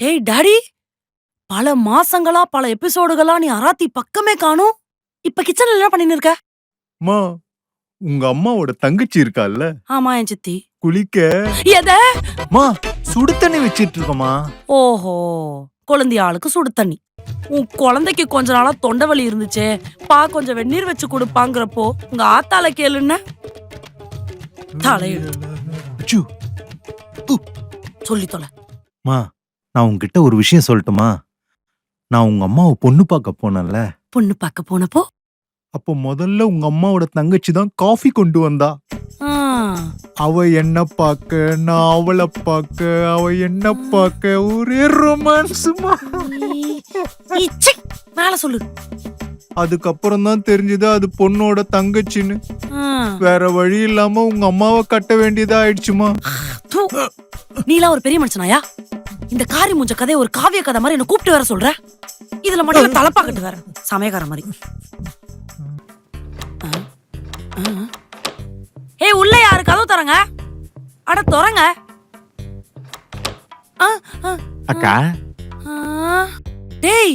ஏய் டாடி, பல மாசங்களா பல எபிசோடுகளா நீ அராத்தி பக்கமே காணும். இப்ப கிச்சன்ல என்ன பண்ணின்னு இருக்க? மா, உங்க அம்மாவோட தங்கச்சி இருக்கால்ல, ஆமா என் சித்தி. குளிக்க எத? மா சுடு தண்ணி வச்சிட்டு இருக்கோமா. ஓஹோ, குழந்தை ஆளுக்கு சுடு தண்ணி. உன் குழந்தைக்கு கொஞ்ச நாளா தொண்டை வலி இருந்துச்சே, பா கொஞ்சம் வெந்நீர் வச்சு கொடுப்பாங்கிறப்போ உங்க ஆத்தால கேளுன்னு தலையெழுத்து சொல்லி தொலை. மா, நான் உங்ககிட்ட ஒரு விஷயம் சொல்லட்டுமா? நான் உங்க அம்மாவை பொண்ணு பார்க்க போனேன்ல, பொண்ணு பார்க்க போனப்போ அப்போ முதல்ல உங்க அம்மாவோட தங்கச்சி தான் காஃபி கொண்டு வந்தா. அவ என்ன பார்க்க, நான் அவளை பார்க்க, அவ என்ன பார்க்க, ஒரே ரொமான்ஸ்மா. மேல சொல்லு. அதுக்கப்புறம் தான் தெரிஞ்சது அது பொண்ணோட தங்கச்சின்னு. வேற வழி இல்லாம உங்க அம்மாவை கட்ட வேண்டியதா ஆயிடுச்சுமா. நீலாம் ஒரு பெரிய மனுஷனாயா? இந்த காரி மூஞ்ச கதையை ஒரு காவிய கதை மாதிரி என்ன கூப்பிட்டு வர சொல்ற? இதுல மட்டும் தலப்பாக்கட்டு வேற சமயக்கார மாதிரி. ஏய், உள்ள யாரு கதவு தரங்க? அட தொறங்க. அக்கா, டேய்,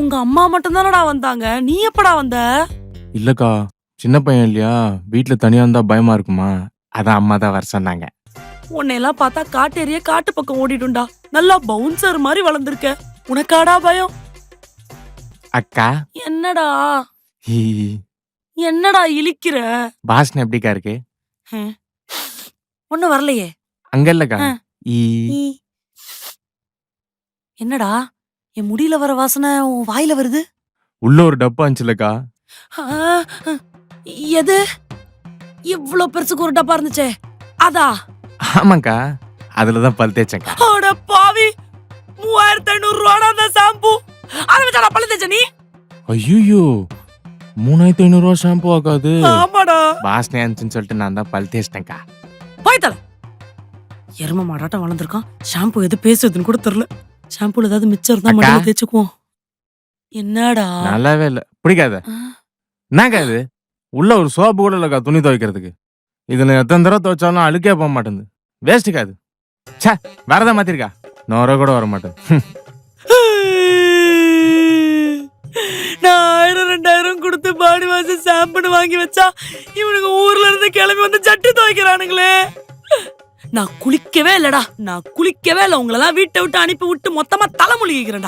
உங்க அம்மா மட்டும் தானடா வந்தாங்க, நீ எப்படா வந்த? இல்லக்கா, சின்ன பையன் இல்லையா, வீட்டுல தனியா இருந்தா பயமா இருக்குமா, அதான் அம்மா தான் வர சொன்னாங்க. உன்னையெல்லாம் பார்த்தா காட்டேரிய காட்டு பக்கம் ஓடிடும்டா. நல்லா பவுன்சர் மாதிரி வளர்ந்துருக்க, உனக்காடா பயம்? அக்கா, என்னடா ஹீ, என்னடா இழிக்கிற? பாஷன் எப்படிக்கா இருக்கு? ஒண்ணு வரலையே. அங்க இல்லக்கா. ஈ. என்னடா என் முடியில வர வாசனை உன் வாயில வருது? உள்ள ஒரு டப்பா இருந்துச்சுலக்கா. எது? இவ்ளோ பெருசுக்கு ஒரு டப்பா இருந்துச்சே, அதா? ஆமாக்கா, அதுலதான் பல் தேய்ச்சேக்கா. அட பாவி, 3500 ரூபாடா அந்த ஷாம்பு. அத வச்சா பல் தேய்ச்ச நீ? ஐயோ, 3500 ரூபா ஷாம்பு ஆகாது. ஆமாடா, பாஷனே இருந்துச்சுன்னு சொல்லிட்டு நான் தான் பல் தேய்ச்சிட்டேன்க்கா. போய்த்தல. எரும மாடாட்டம் வளர்ந்துருக்கான். ஷாம்பு எது பேசுறதுன்னு கூட தெரியல. ஷாம்புல ஏதாவது மிச்சம் இருந்தா மட்டும் தேய்ச்சுக்குவோம். என்னடா நல்லாவே இல்ல, பிடிக்காத. என்னக்கா இது? உள்ள ஒரு சோப்பு கூட இல்லக்கா துணி துவைக்கிறதுக்கு. இதுல எத்தனை தடவை துவைச்சாலும் அழுக்கே போக மாட்டேங்குது. வேஸ்ட்டுக்கா அது. சே, வேறதான் மாத்திருக்கா, நோர கூட வர மாட்டேன். நான் 1000-2000 கொடுத்து பாடி வாஷ் ஷாம்புன்னு வாங்கி வச்சா இவனுக்கு ஊர்ல இருந்து கிளம்பி வந்து சட்டி துவைக்கிறானுங்களே. நான் குளிக்கவே இல்லடா, நான் குளிக்கவே இல்லை. உங்களெல்லாம் வீட்டை விட்டு அனுப்பி விட்டு மொத்தமா தலைமொழிகிறேன்டா.